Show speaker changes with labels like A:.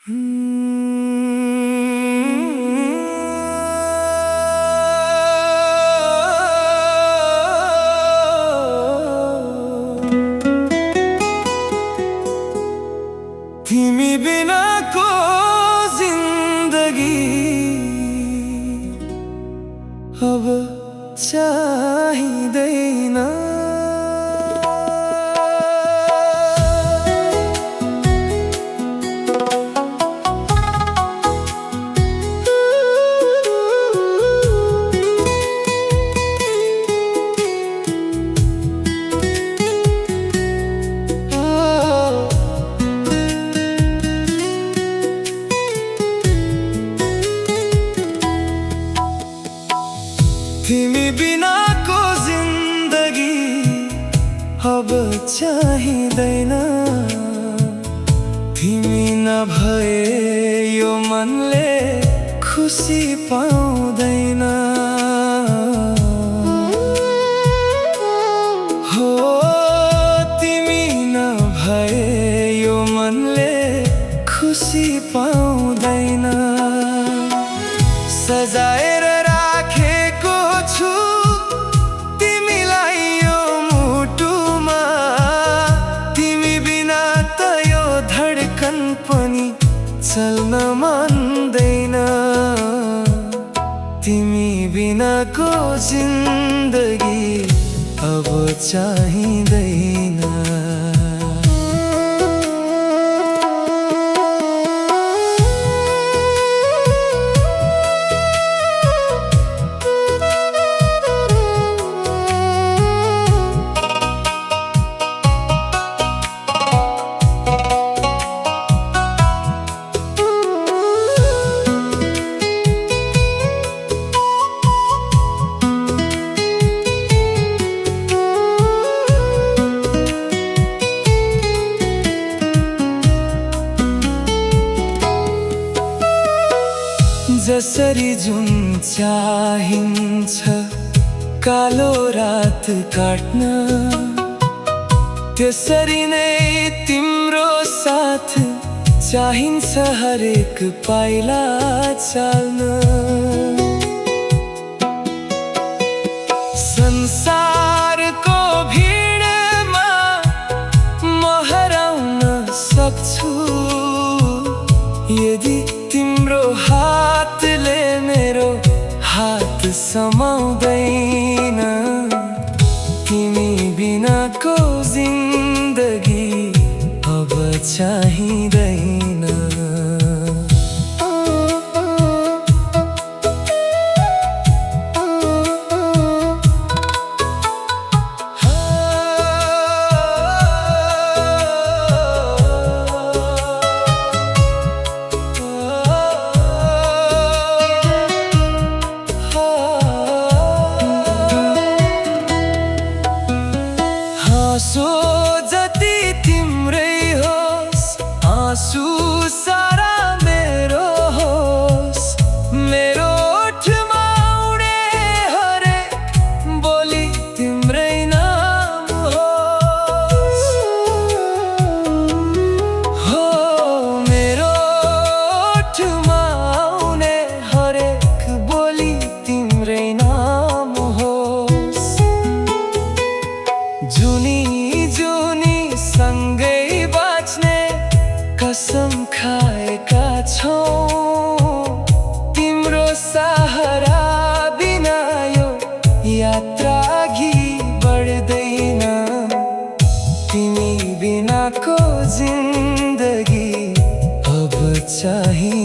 A: तिमी बिनाको जिन्दगी अब चाहिँदैन। तिमी बिनाको जिन्दगी अब चाहिँदैन। तिमी नभए यो मनले खुसी पाउँदैन। हो तिमी नभए यो मनले खुसी पाउँदैन। सजाएर राखेको छु तिमीलाई यो मुटुमा। तिमी बिना त यो धड्कन पनि चल्न मान्दैन। तिमी बिनाको जिन्दगी अब चाहिँदैन। जसरी जुन चाहिन्छ कालो रात काट्न, त्यसरी नै तिम्रो साथ चाहिन्छ हरेक पाइला चाल्न। संसारको भिडमा म हराउन सक्छु यदि तिम्रो हातले मेरो हात समाउँदैन। तिमी बिनाको जिन्दगी अब चाहिँदैन। आँसु जति तिम्रै होस्, आँसु सारा मेरो होस्। मेरो ओठमा उडे हरेक बोली तिम्रै नाम होस्। हो मेरो ओठमा आउने हरेक बोली तिम्रै नाम होस्। जुनी सँगै बाँच्ने कसम खाएका छौँ। तिम्रो सहारा बिना यो यात्रा अघि बढ्दैन। तिमी बिनाको जिन्दगी अब चाहिँदैन।